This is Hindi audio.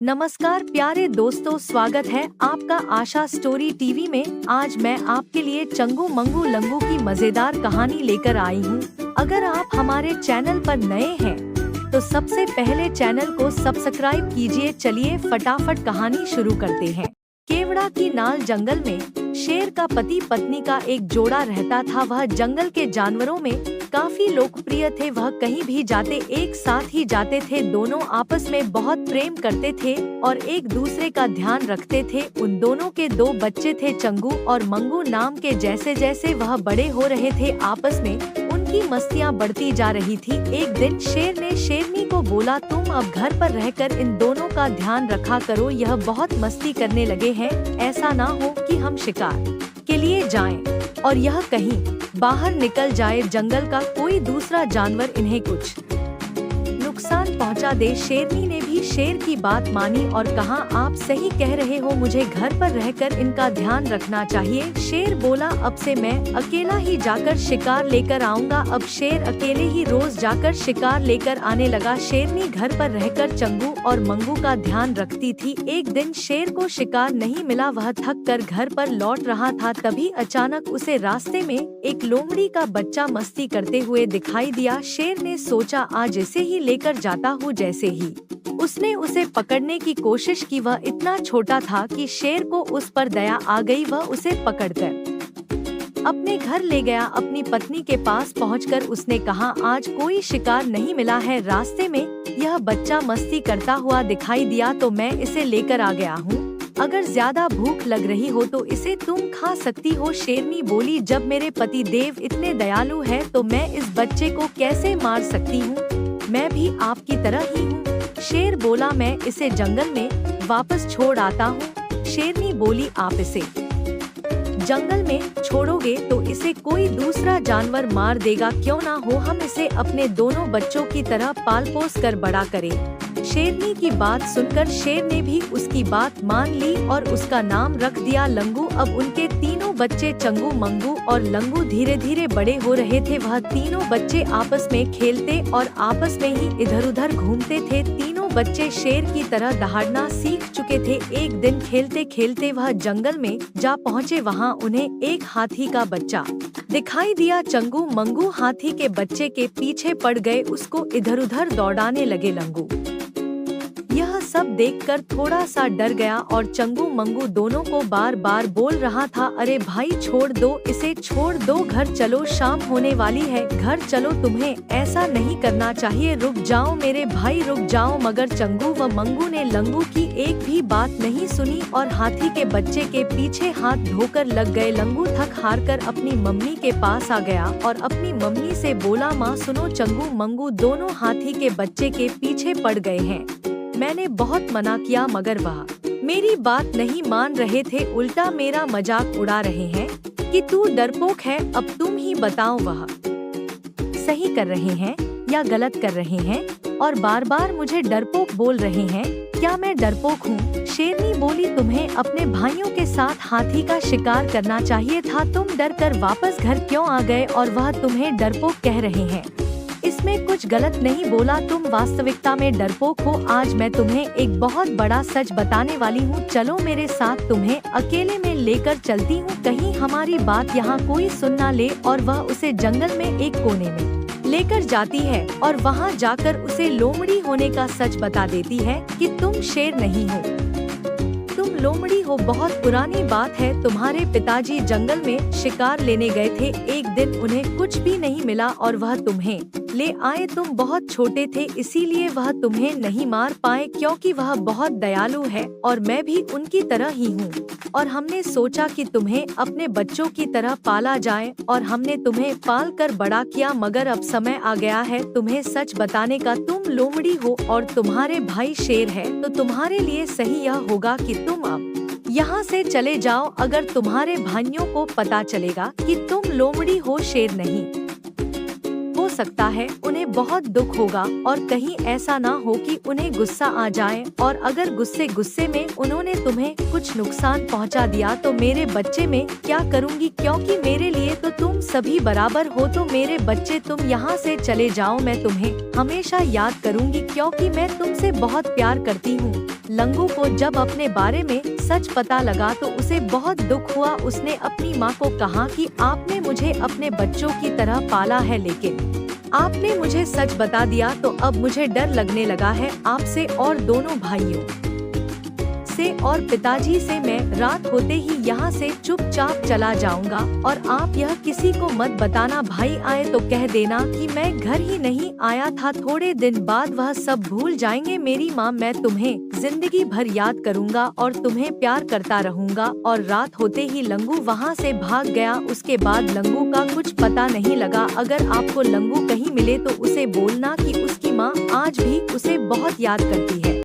नमस्कार प्यारे दोस्तों, स्वागत है आपका आशा स्टोरी टीवी में। आज मैं आपके लिए चंगू मंगू लंगू की मजेदार कहानी लेकर आई हूँ। अगर आप हमारे चैनल पर नए हैं तो सबसे पहले चैनल को सब्सक्राइब कीजिए। चलिए फटाफट कहानी शुरू करते हैं। केवड़ा की नाल जंगल में शेर का पति पत्नी का एक जोड़ा रहता था। वह जंगल के जानवरों में काफी लोकप्रिय थे। वह कहीं भी जाते एक साथ ही जाते थे। दोनों आपस में बहुत प्रेम करते थे और एक दूसरे का ध्यान रखते थे। उन दोनों के दो बच्चे थे, चंगू और मंगू नाम के। जैसे जैसे वह बड़े हो रहे थे, आपस में उनकी मस्तियाँ बढ़ती जा रही थी। एक दिन शेर ने शेरनी को बोला, तुम अब घर पर रहकर इन दोनों का ध्यान रखा करो। यह बहुत मस्ती करने लगे हैं। ऐसा ना हो कि हम शिकार के लिए जाएं और यह कहीं बाहर निकल जाए, जंगल का कोई दूसरा जानवर इन्हें कुछ नुकसान पहुंचा दे। शेरनी ने भी शेर की बात मानी और कहा, आप सही कह रहे हो, मुझे घर पर रहकर इनका ध्यान रखना चाहिए। शेर बोला, अब से मैं अकेला ही जाकर शिकार लेकर आऊंगा। अब शेर अकेले ही रोज जाकर शिकार लेकर आने लगा। शेरनी घर पर रहकर चंगू और मंगू का ध्यान रखती थी। एक दिन शेर को शिकार नहीं मिला। वह थक कर घर पर लौट रहा था। तभी अचानक उसे रास्ते में एक लोमड़ी का बच्चा मस्ती करते हुए दिखाई दिया। शेर ने सोचा, आज इसे ही लेकर जाता हूँ। जैसे ही उसने उसे पकड़ने की कोशिश की, वह इतना छोटा था कि शेर को उस पर दया आ गई। वह उसे पकड़कर अपने घर ले गया। अपनी पत्नी के पास पहुंचकर उसने कहा, आज कोई शिकार नहीं मिला है। रास्ते में यह बच्चा मस्ती करता हुआ दिखाई दिया तो मैं इसे लेकर आ गया हूँ। अगर ज्यादा भूख लग रही हो तो इसे तुम खा सकती हो। शेरनी बोली, जब मेरे पति देव इतने दयालु है तो मैं इस बच्चे को कैसे मार सकती हूँ? मैं भी आपकी तरह ही हूँ। शेर बोला, मैं इसे जंगल में वापस छोड़ आता हूँ। शेरनी बोली, आप इसे जंगल में छोड़ोगे तो इसे कोई दूसरा जानवर मार देगा। क्यों ना हो हम इसे अपने दोनों बच्चों की तरह पाल पोस कर बड़ा करें। शेरनी की बात सुनकर शेर ने भी उसकी बात मान ली और उसका नाम रख दिया लंगू। अब उनके तीनों बच्चे चंगू, मंगू और लंगू धीरे धीरे बड़े हो रहे थे। वह तीनों बच्चे आपस में खेलते और आपस में ही इधर उधर घूमते थे। तीनों बच्चे शेर की तरह दहाड़ना सीख चुके थे। एक दिन खेलते खेलते वह जंगल में जा पहुँचे। वहाँ उन्हें एक हाथी का बच्चा दिखाई दिया। चंगू मंगू हाथी के बच्चे के पीछे पड़ गए, उसको इधर उधर दौड़ाने लगे। लंगू यह सब देखकर थोड़ा सा डर गया और चंगू मंगू दोनों को बार बार बोल रहा था, अरे भाई छोड़ दो इसे, छोड़ दो, घर चलो, शाम होने वाली है, घर चलो, तुम्हें ऐसा नहीं करना चाहिए, रुक जाओ मेरे भाई, रुक जाओ। मगर चंगू व मंगू ने लंगू की एक भी बात नहीं सुनी और हाथी के बच्चे के पीछे हाथ धोकर लग गए। लंगू थक हार कर अपनी मम्मी के पास आ गया और अपनी मम्मी से बोला, माँ सुनो, चंगू मंगू दोनों हाथी के बच्चे के पीछे पड़ गए हैं। मैंने बहुत मना किया मगर वह मेरी बात नहीं मान रहे थे, उल्टा मेरा मजाक उड़ा रहे हैं कि तू डरपोक है। अब तुम ही बताओ, वह सही कर रहे हैं या गलत कर रहे हैं और बार बार मुझे डरपोक बोल रहे हैं। क्या मैं डरपोक हूँ? शेरनी बोली, तुम्हें अपने भाइयों के साथ हाथी का शिकार करना चाहिए था। तुम डर कर वापस घर क्यों आ गए और वह तुम्हें डरपोक कह रहे हैं? इसमें कुछ गलत नहीं बोला, तुम वास्तविकता में डरपोक हो। आज मैं तुम्हें एक बहुत बड़ा सच बताने वाली हूँ। चलो मेरे साथ, तुम्हें अकेले में लेकर चलती हूँ, कहीं हमारी बात यहाँ कोई सुन ना ले। और वह उसे जंगल में एक कोने में लेकर जाती है और वहाँ जाकर उसे लोमड़ी होने का सच बता देती है कि तुम शेर नहीं हो, तुम लोमड़ी हो। बहुत पुरानी बात है, तुम्हारे पिताजी जंगल में शिकार लेने गए थे। एक दिन उन्हें कुछ भी नहीं मिला और वह तुम्हें ले आए। तुम बहुत छोटे थे, इसीलिए वह तुम्हें नहीं मार पाए, क्योंकि वह बहुत दयालु है और मैं भी उनकी तरह ही हूँ। और हमने सोचा कि तुम्हें अपने बच्चों की तरह पाला जाए और हमने तुम्हें पाल कर बड़ा किया। मगर अब समय आ गया है तुम्हें सच बताने का। तुम लोमड़ी हो और तुम्हारे भाई शेर है, तो तुम्हारे लिए सही यह होगा कि तुम अब यहाँ से चले जाओ। अगर तुम्हारे भाइयों को पता चलेगा कि तुम लोमड़ी हो, शेर नहीं, हो सकता है उन्हें बहुत दुख होगा और कहीं ऐसा ना हो कि उन्हें गुस्सा आ जाए और अगर गुस्से में उन्होंने तुम्हें कुछ नुकसान पहुंचा दिया तो मेरे बच्चे मैं क्या करूंगी, क्योंकि मेरे लिए तो तुम सभी बराबर हो। तो मेरे बच्चे तुम यहाँ से चले जाओ, मैं तुम्हें हमेशा याद करूंगी क्योंकि मैं तुमसे बहुत प्यार करती हूँ। लंगू को जब अपने बारे में सच पता लगा तो उसे बहुत दुख हुआ। उसने अपनी माँ को कहा कि आपने मुझे अपने बच्चों की तरह पाला है, लेकिन आपने मुझे सच बता दिया तो अब मुझे डर लगने लगा है आपसे और दोनों भाइयों से और पिताजी से। मैं रात होते ही यहाँ से चुपचाप चला जाऊंगा और आप यह किसी को मत बताना। भाई आए तो कह देना कि मैं घर ही नहीं आया था। थोड़े दिन बाद वह सब भूल जाएंगे। मेरी माँ, मैं तुम्हें जिंदगी भर याद करूंगा और तुम्हें प्यार करता रहूंगा। और रात होते ही लंगू वहाँ से भाग गया। उसके बाद लंगू का कुछ पता नहीं लगा। अगर आपको लंगू कहीं मिले तो उसे बोलना कि उसकी माँ आज भी उसे बहुत याद करती है।